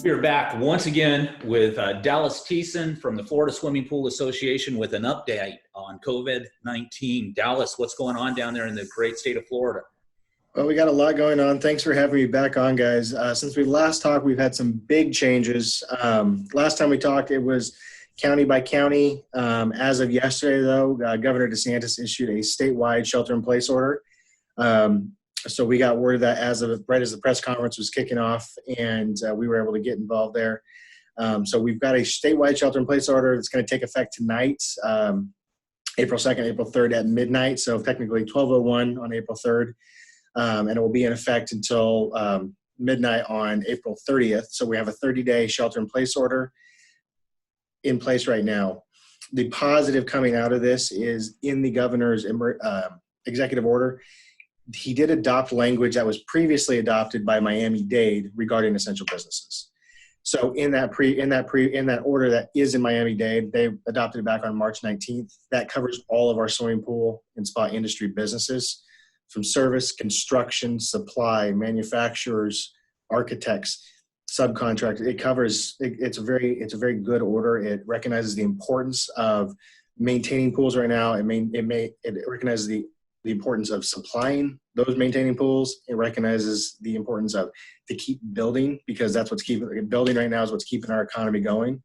We are back once again with Dallas Thiessen from the Florida Swimming Pool Association with an update on COVID-19. Dallas, what's going on down there in the great state of Florida? Well, we got a lot going on. Thanks for having me back on, guys. Since we last talked, we've had some big changes. Last time we talked, it was county by county. As of yesterday, though, Governor DeSantis issued a statewide shelter-in-place order. So we got word of that right as the press conference was kicking off, and we were able to get involved there. So we've got a statewide shelter-in-place order that's going to take effect tonight, April 2nd, April 3rd at midnight. So technically 12:01 on April 3rd, and it will be in effect until midnight on April 30th. So we have a 30-day shelter-in-place order in place right now. The positive coming out of this is in the governor's executive order, he did adopt language that was previously adopted by Miami-Dade regarding essential businesses. So in that order that is in Miami-Dade, they adopted it back on March 19th. That covers all of our swimming pool and spa industry businesses, from service, construction, supply, manufacturers, architects, subcontractors. It covers. It's a very good order. It recognizes the importance of maintaining pools right now. It recognizes the importance of supplying those maintaining pools. It recognizes the importance of to keep building, because that's what's keeping building right now is what's keeping our economy going.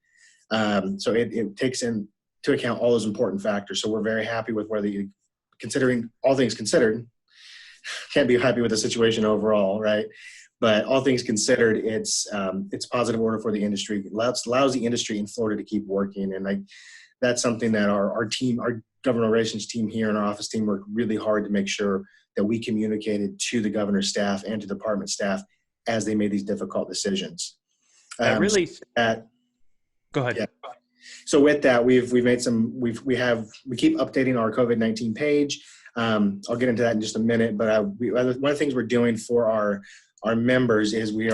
So it takes into account all those important factors. So we're very happy with considering all things considered, can't be happy with the situation overall, right? But all things considered, it's positive order for the industry. It allows the industry in Florida to keep working. And that's something that our team, our government relations team here and our office team worked really hard to make sure that we communicated to the governor's staff and to department staff as they made these difficult decisions. Go ahead. Yeah. So with that, we keep updating our COVID-19 page. I'll get into that in just a minute, but one of the things we're doing for our members is we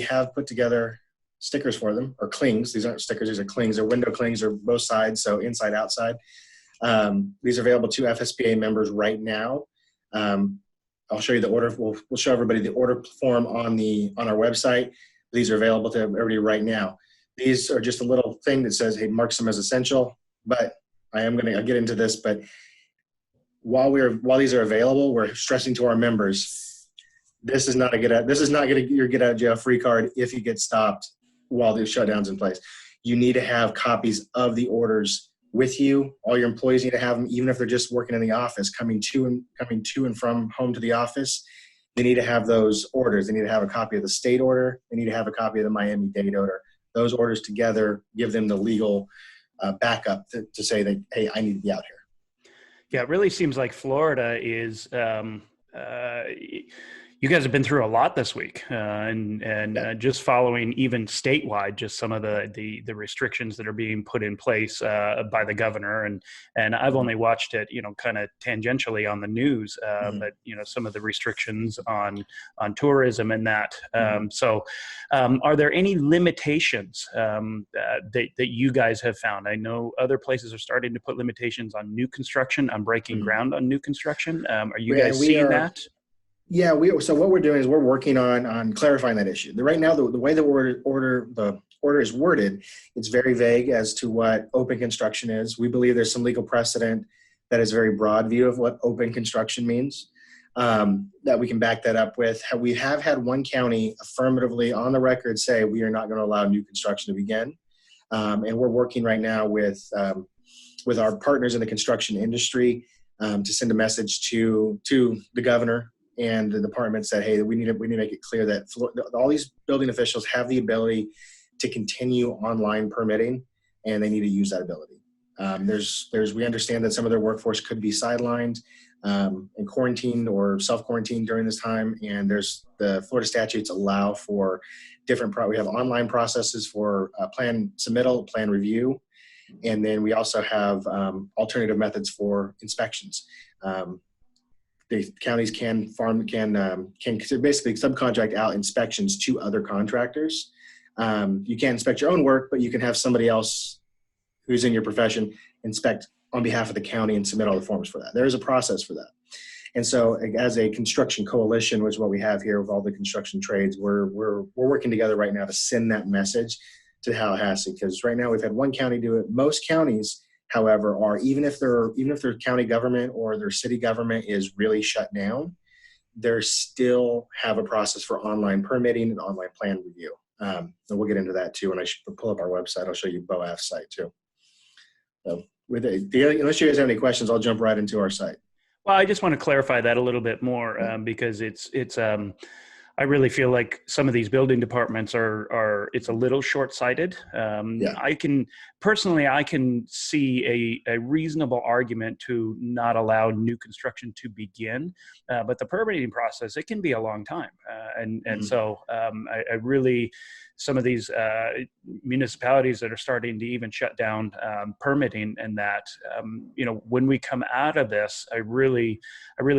have put together stickers for them, or clings. These aren't stickers, these are clings. They're window clings, or both sides, so inside, outside. These are available to FSPA members right now. I'll show you the order. We'll show everybody the order form on our website. These are available to everybody right now. These are just a little thing that says, hey, marks them as essential, but I'll get into this, but while these are available, we're stressing to our members, this is not your get out of jail free card if you get stopped while the shutdown's in place. You need to have copies of the orders with you. All your employees need to have them, even if they're just working in the office, coming to and from home to the office. They need to have those orders. They need to have a copy of the state order. They need to have a copy of the Miami-Dade order. Those orders together give them the legal backup to say that, hey, I need to be out here. Yeah, it really seems like Florida is you guys have been through a lot this week, and just following even statewide, just some of the restrictions that are being put in place by the governor, and I've only watched it, kind of tangentially on the news, but some of the restrictions on tourism and that. So, are there any limitations that you guys have found? I know other places are starting to put limitations on new construction, on breaking ground on new construction. Are you guys seeing that? Yeah, so what we're doing is we're working on clarifying that issue. Right now, the way the order is worded, it's very vague as to what open construction is. We believe there's some legal precedent that is a very broad view of what open construction means, that we can back that up with. We have had one county affirmatively on the record say we are not going to allow new construction to begin, and we're working right now with our partners in the construction industry to send a message to the governor and the department said, hey, we need to make it clear that all these building officials have the ability to continue online permitting, and they need to use that ability. We understand that some of their workforce could be sidelined and quarantined or self-quarantined during this time, and the Florida statutes allow for different. We have online processes for plan submittal, plan review, and then we also have alternative methods for inspections. The counties can basically subcontract out inspections to other contractors. You can't inspect your own work, but you can have somebody else who's in your profession inspect on behalf of the county and submit all the forms for that. There is a process for that. And so as a construction coalition, which is what we have here with all the construction trades, we're working together right now to send that message to Tallahassee, because right now we've had one county do it. Most counties, however, are even if their county government or their city government is really shut down, they still have a process for online permitting and online plan review. And we'll get into that too. When I pull up our website, I'll show you BOAF's site too. So unless you guys have any questions, I'll jump right into our site. Well, I just want to clarify that a little bit more because I really feel like some of these building departments it's a little short-sighted. I can see a reasonable argument to not allow new construction to begin, but the permitting process, it can be a long time. So I really, some of these municipalities that are starting to even shut down permitting and that, when we come out of this, I really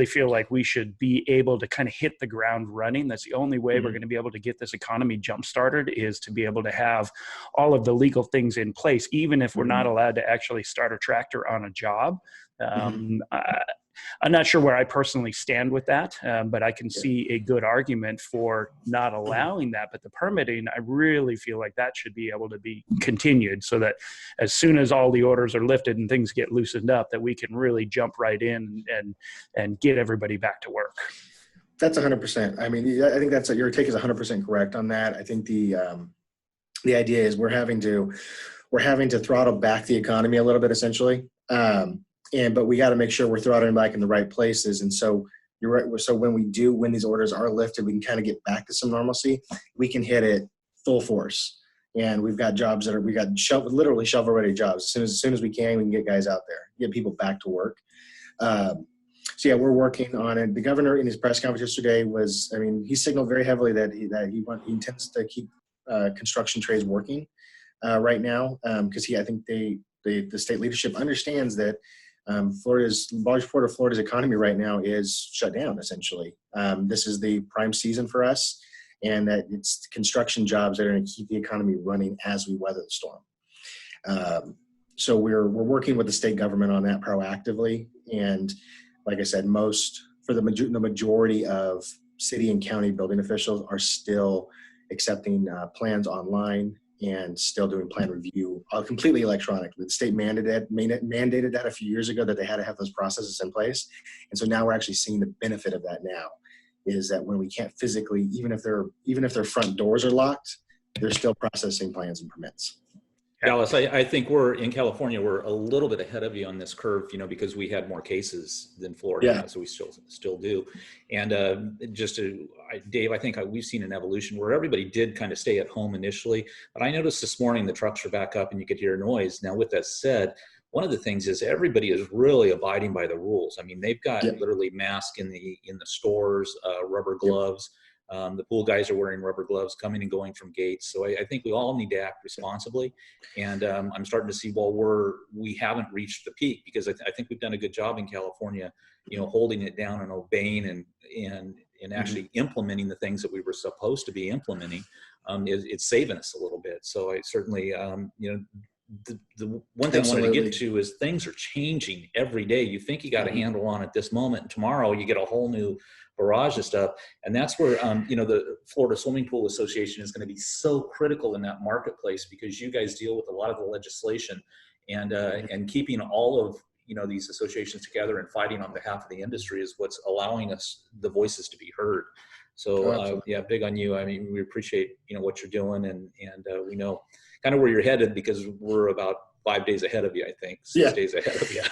feel like we should be able to kind of hit the ground running. That's the only way we're going to be able to get this economy jump-started, is to be able to have all of the legal things in place, even if we're not allowed to actually start a tractor on a job. I'm not sure where I personally stand with that, but I can see a good argument for not allowing that. But the permitting, I really feel like that should be able to be continued, so that as soon as all the orders are lifted and things get loosened up, that we can really jump right in and get everybody back to work. That's 100%. I mean, I think your take is 100% correct on that. I think the idea is we're having to throttle back the economy a little bit, essentially. But we got to make sure we're throttling back in the right places. And so you're right. So when these orders are lifted, we can kind of get back to some normalcy. We can hit it full force. And we've got jobs literally shovel ready jobs. As soon as we can get guys out there, get people back to work. So yeah, we're working on it. The governor in his press conference yesterday he signaled very heavily that he intends to keep construction trades working right now, because I think the state leadership understands that large part of Florida's economy right now is shut down, essentially. This is the prime season for us, and that it's construction jobs that are going to keep the economy running as we weather the storm. So we're working with the state government on that proactively. And like I said, the majority of city and county building officials are still accepting plans online and still doing plan review completely electronically. The state mandated that a few years ago, that they had to have those processes in place. And so now we're actually seeing the benefit of that now, is that when we can't physically, even if their front doors are locked, they're still processing plans and permits. Dallas, I think we're in California, we're a little bit ahead of you on this curve, because we had more cases than Florida, so we still do. And Dave, I think we've seen an evolution where everybody did kind of stay at home initially, but I noticed this morning the trucks are back up and you could hear noise. Now, with that said, one of the things is everybody is really abiding by the rules. I mean, they've got literally masks in the stores, rubber gloves. The pool guys are wearing rubber gloves coming and going from gates. So I think we all need to act responsibly. And I'm starting to see, we haven't reached the peak, because I think we've done a good job in California, holding it down and obeying and actually implementing the things that we were supposed to be implementing. It's saving us a little bit. So I certainly, the one thing I wanted to get to is things are changing every day. You think you got a handle on it this moment, and tomorrow you get a whole new barrage of stuff. And that's where, the Florida Swimming Pool Association is going to be so critical in that marketplace, because you guys deal with a lot of the legislation and keeping all of, these associations together and fighting on behalf of the industry is what's allowing us the voices to be heard. So big on you. I mean, we appreciate, what you're doing, and we know kind of where you're headed, because we're about 5 days ahead of you, I think, 6 days ahead of you.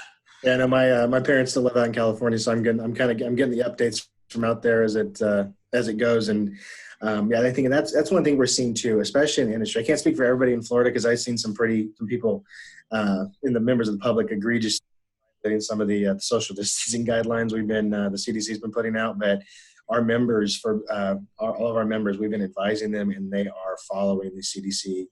Yeah, no, my parents still live out in California, so I'm getting the updates from out there as it goes. And I think that's one thing we're seeing too, especially in the industry. I can't speak for everybody in Florida, because I've seen some people in the members of the public egregious in some of the social distancing guidelines the CDC's been putting out. But our members, all of our members, we've been advising them, and they are following the CDC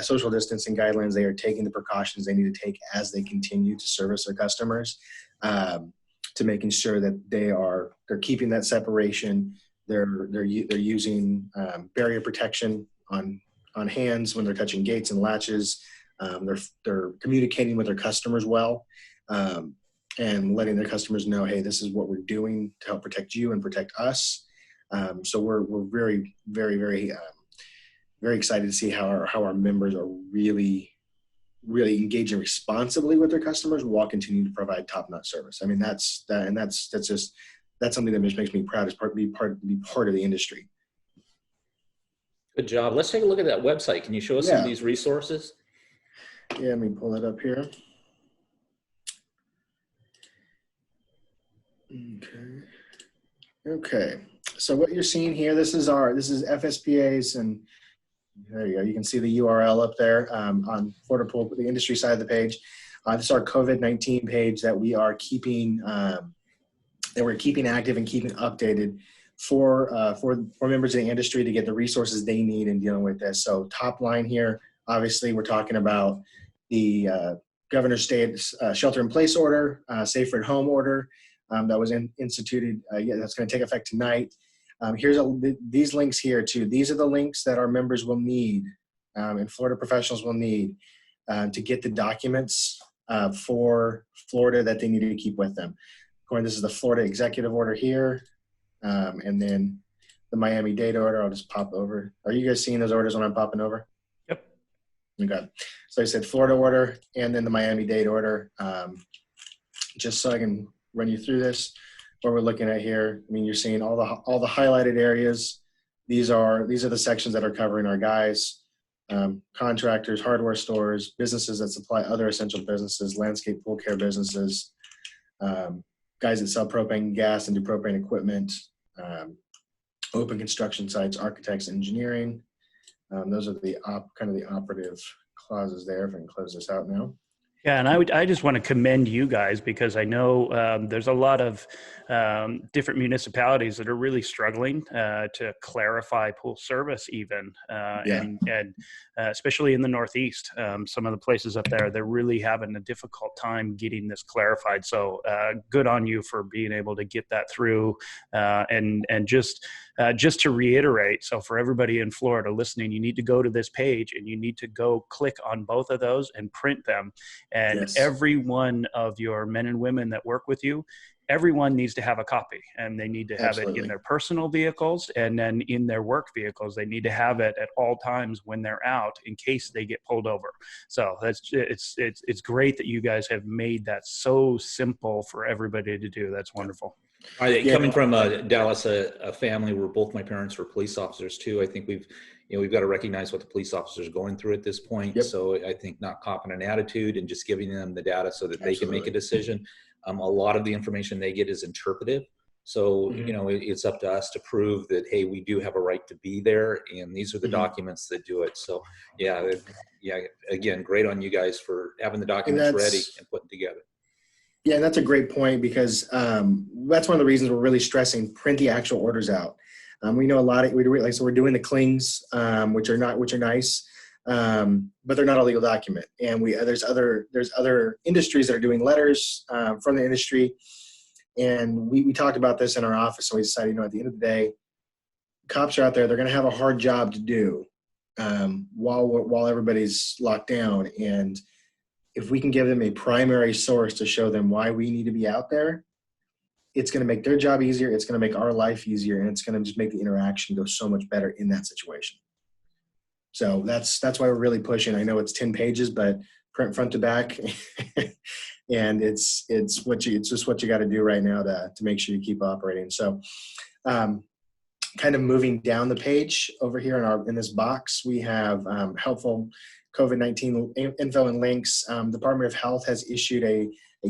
social distancing guidelines. They are taking the precautions they need to take as they continue to service their customers, to making sure that they're keeping that separation. They're using barrier protection on hands when they're touching gates and latches. They're communicating with their customers well. and letting their customers know, hey, this is what we're doing to help protect you and protect us. So we're very, very, very, very excited to see how our members are really engaging responsibly with their customers while continuing to provide top-notch service. I mean, that's something that just makes me proud to be part of the industry. Good job. Let's take a look at that website. Can you show us some of these resources? Yeah, let me pull that up here. Okay. So what you're seeing here, this is FSPA's, and there you go. You can see the URL up there on Florida Pool, the industry side of the page. This is our COVID-19 page that we are keeping active and keeping updated for members of the industry to get the resources they need in dealing with this. So top line here, obviously, we're talking about the governor's state shelter-in-place order, safer at home order that was instituted. That's going to take effect tonight. Here's these links here too. These are the links that our members will need and Florida professionals will need to get the documents for Florida that they need to keep with them. This is the Florida executive order here, and then the Miami-Dade order. I'll just pop over. Are you guys seeing those orders when I'm popping over? Yep. Okay. So I said Florida order and then the Miami-Dade order. Just so I can run you through this. What we're looking at here, I mean, you're seeing all the highlighted areas. These are the sections that are covering our guys, contractors, hardware stores, businesses that supply other essential businesses, landscape pool care businesses, guys that sell propane gas and do propane equipment, open construction sites, architects, engineering. Those are the kind of the operative clauses there. If I can close this out now. Yeah, and I just want to commend you guys because I know there's a lot of different municipalities that are really struggling to clarify pool service even, and especially in the Northeast. Some of the places up there, they're really having a difficult time getting this clarified. So good on you for being able to get that through. And just to reiterate, so for everybody in Florida listening, you need to go to this page and you need to go click on both of those and print them. And every one of your men and women that work with you, everyone needs to have a copy, and they need to have it in their personal vehicles, and then in their work vehicles. They need to have it at all times when they're out in case they get pulled over. So it's great that you guys have made that so simple for everybody to do. That's wonderful. Coming from Dallas, a family where both my parents were police officers too, I think we've got to recognize what the police officers are going through at this point. Yep. So I think not copping an attitude and just giving them the data so that they can make a decision. A lot of the information they get is interpretive. So, it's up to us to prove that, hey, we do have a right to be there. And these are the documents that do it. So again, great on you guys for having the documents ready and putting together. Yeah, that's a great point because that's one of the reasons we're really stressing print the actual orders out. We know a lot of we're doing the clings, which are nice, but they're not a legal document. And there's other industries that are doing letters from the industry, and we talked about this in our office, and we decided, at the end of the day, cops are out there. They're going to have a hard job to do while everybody's locked down, and if we can give them a primary source to show them why we need to be out there, it's going to make their job easier. It's going to make our life easier, and it's going to just make the interaction go so much better in that situation. So that's why we're really pushing. I know it's 10 pages, but print front to back, and it's just what you got to do right now to make sure you keep operating. So, kind of moving down the page over here in this box, we have helpful COVID-19 info and links. Department of Health has issued a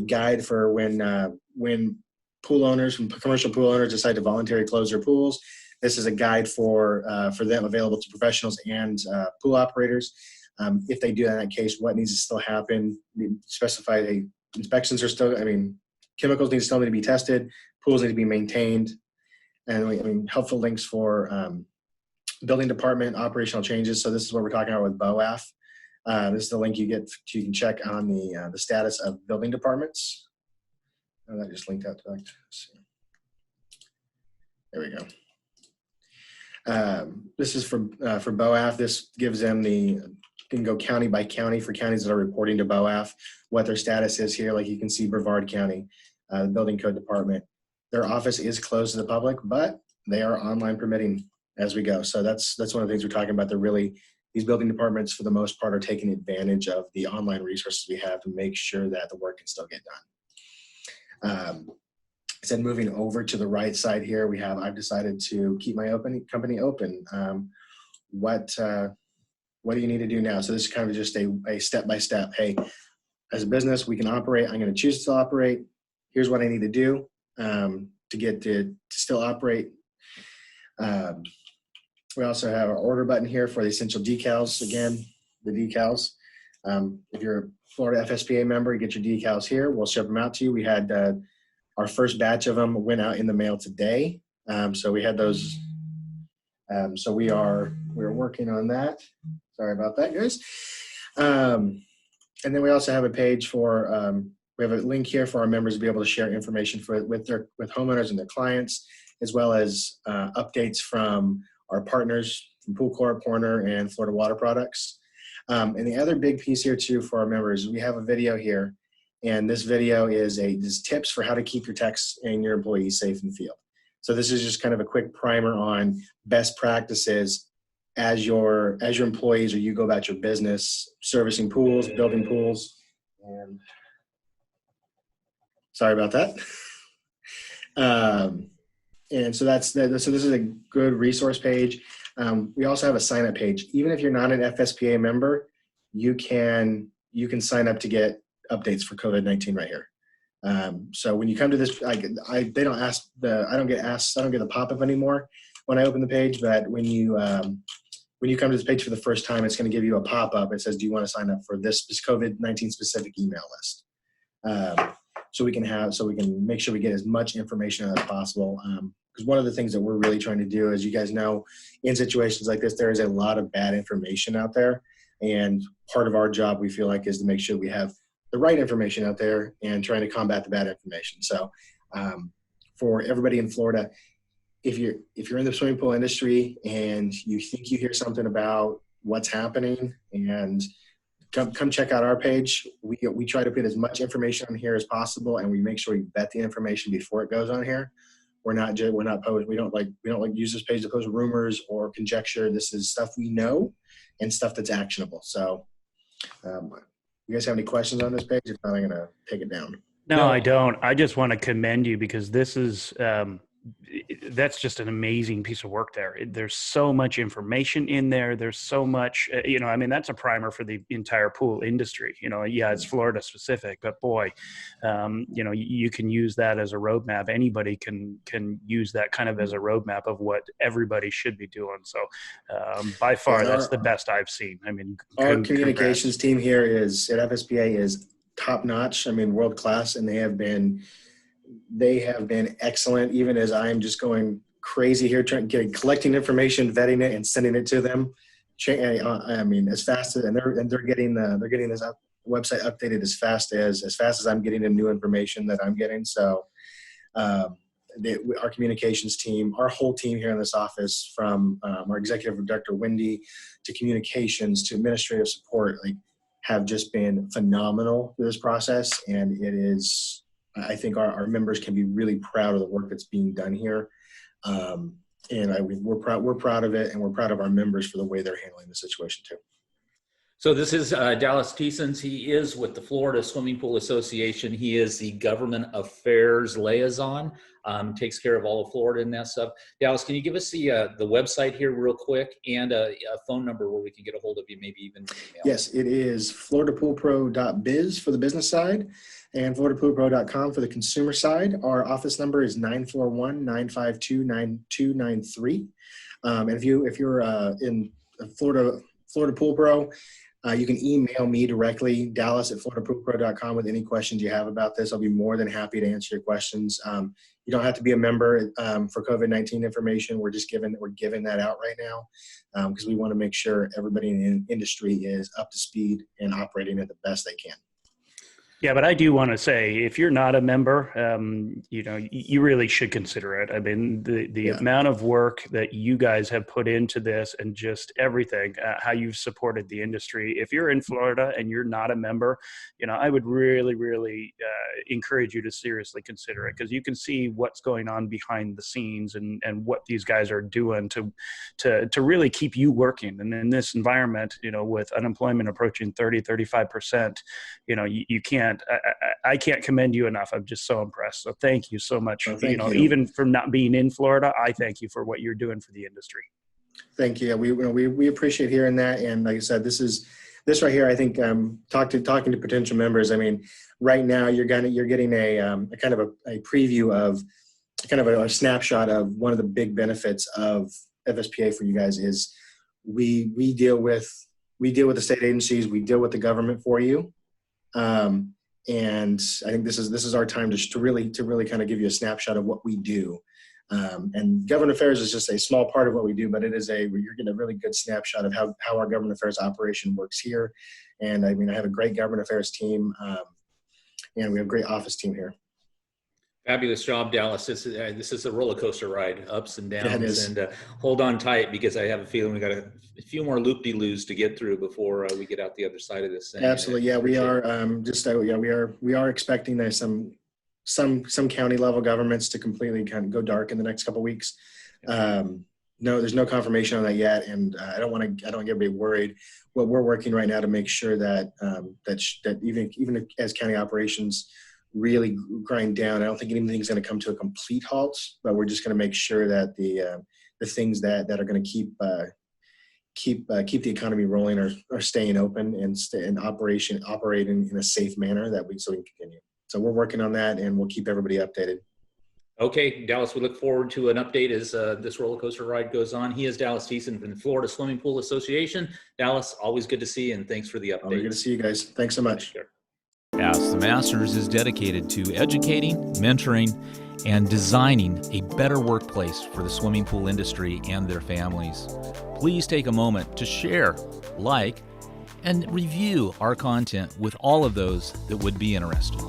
guide for when pool owners, when commercial pool owners decide to voluntarily close their pools. This is a guide for them available to professionals and pool operators. If they do that in that case, what needs to still happen? Specified inspections are still, chemicals still need to be tested, pools need to be maintained, and helpful links for building department operational changes. So this is what we're talking about with BOAF. This is the link you can check on the status of building departments. Oh, that just linked out to that. There we go. This is for BOAF. This gives them the can go county by county for counties that are reporting to BOAF, what their status is here. Like you can see Brevard County, the building code department. Their office is closed to the public, but they are online permitting as we go. So that's one of the things we're talking about. These building departments, for the most part, are taking advantage of the online resources we have to make sure that the work can still get done. Then moving over to the right side here, I've decided to keep my company open. What do you need to do now? So this is kind of just a step-by-step. Hey, as a business, we can operate. I'm going to choose to operate. Here's what I need to do to get to still operate. We also have our order button here for the essential decals. Again, the decals. If you're a Florida FSPA member, you get your decals here. We'll ship them out to you. We had our first batch of them went out in the mail today. So we had those. So we're working on that. Sorry about that, guys. And then we also have a page for, we have a link here for our members to be able to share information with homeowners and their clients, as well as updates from our partners from Pool Corp, Horner, and Florida Water Products. And the other big piece here too for our members, we have a video here, and this video is tips for how to keep your techs and your employees safe in the field. So this is just kind of a quick primer on best practices as your employees or you go about your business, servicing pools, building pools. And sorry about that. And so so this is a good resource page. We also have a sign up page. Even if you're not an FSPA member, you can sign up to get updates for COVID-19 right here. So when you come to this, I don't get the pop-up anymore when I open the page, but when you come to this page for the first time, it's going to give you a pop-up. It says, do you want to sign up for this COVID-19 specific email list? So we can make sure we get as much information as possible. Because one of the things that we're really trying to do, as you guys know, in situations like this, there is a lot of bad information out there. And part of our job, we feel like, is to make sure we have the right information out there and trying to combat the bad information. So for everybody in Florida, if you're in the swimming pool industry and you think you hear something about what's happening, and come check out our page. We try to put as much information on here as possible, and we make sure we vet the information before it goes on here. We don't like use this page to post rumors or conjecture. This is stuff we know and stuff that's actionable. So you guys have any questions on this page? If not, I'm going to take it down. No, I don't. I just want to commend you because this is that's just an amazing piece of work there. There's so much information in there. There's so much, that's a primer for the entire pool industry. Yeah, it's Florida specific, but boy, you can use that as a roadmap. Anybody can use that kind of as a roadmap of what everybody should be doing. So by far, that's the best I've seen. Our communications team here at FSPA is top notch. World class, and they have been excellent, even as I'm just going crazy here, collecting information, vetting it, and sending it to them. As fast as, and they're getting this website updated as fast as I'm getting the new information that I'm getting. So our communications team, our whole team here in this office, from our executive director Wendy to communications to administrative support, have just been phenomenal through this process, and it is. I think our members can be really proud of the work that's being done here. We're proud of it, and we're proud of our members for the way they're handling the situation too. So this is Dallas Teasons. He is with the Florida Swimming Pool Association. He is the government affairs liaison, takes care of all of Florida and that stuff. Dallas, can you give us the website here real quick, and a phone number where we can get a hold of you, maybe even email? Yes, it is floridapoolpro.biz for the business side, and floridapoolpro.com for the consumer side. Our office number is 941-952-9293. And if you're in Florida Pool Pro, you can email me directly, dallas@floridapoolpro.com, with any questions you have about this. I'll be more than happy to answer your questions. You don't have to be a member for COVID-19 information. We're giving that out right now because we want to make sure everybody in the industry is up to speed and operating at the best they can. Yeah, but I do want to say, if you're not a member, you really should consider it. I mean, the amount of work that you guys have put into this and just everything, how you've supported the industry. If you're in Florida and you're not a member, I would really, really encourage you to seriously consider it, because you can see what's going on behind the scenes and what these guys are doing to really keep you working. And in this environment, with unemployment approaching 30-35%, you can't. I can't commend you enough. I'm just so impressed. So thank you so much. Oh, thank you. Even from not being in Florida, I thank you for what you're doing for the industry. Thank you. We appreciate hearing that. And like I said, this right here, I think, talking to potential members. I mean, right now you're getting a kind of a preview of kind of a snapshot of one of the big benefits of FSPA for you guys is we deal with the state agencies, we deal with the government for you. And I think this is our time to really kind of give you a snapshot of what we do. And government affairs is just a small part of what we do, but you're getting a really good snapshot of how our government affairs operation works here. And I mean, I have a great government affairs team, and we have a great office team here. Fabulous job, Dallas. This is a roller coaster ride, ups and downs. Yeah, it is. And hold on tight, because I have a feeling we got a few more loop-de-loos to get through before we get out the other side of this thing. Absolutely, yeah, we are. We are expecting that some county level governments to completely kind of go dark in the next couple of weeks. No, there's no confirmation on that yet, and I don't get everybody worried. What we're working right now to make sure that that even as county operations really grind down, I don't think anything's going to come to a complete halt, but we're just going to make sure that the things that are going to keep the economy rolling are staying open and operating in a safe manner so we can continue. So we're working on that, and we'll keep everybody updated. Okay, Dallas, we look forward to an update as this roller coaster ride goes on. He is Dallas Thiessen from the Florida Swimming Pool Association. Dallas, always good to see you, and thanks for the update. Always good to see you guys. Thanks so much. Ask the Masters is dedicated to educating, mentoring, and designing a better workplace for the swimming pool industry and their families. Please take a moment to share, like, and review our content with all of those that would be interested.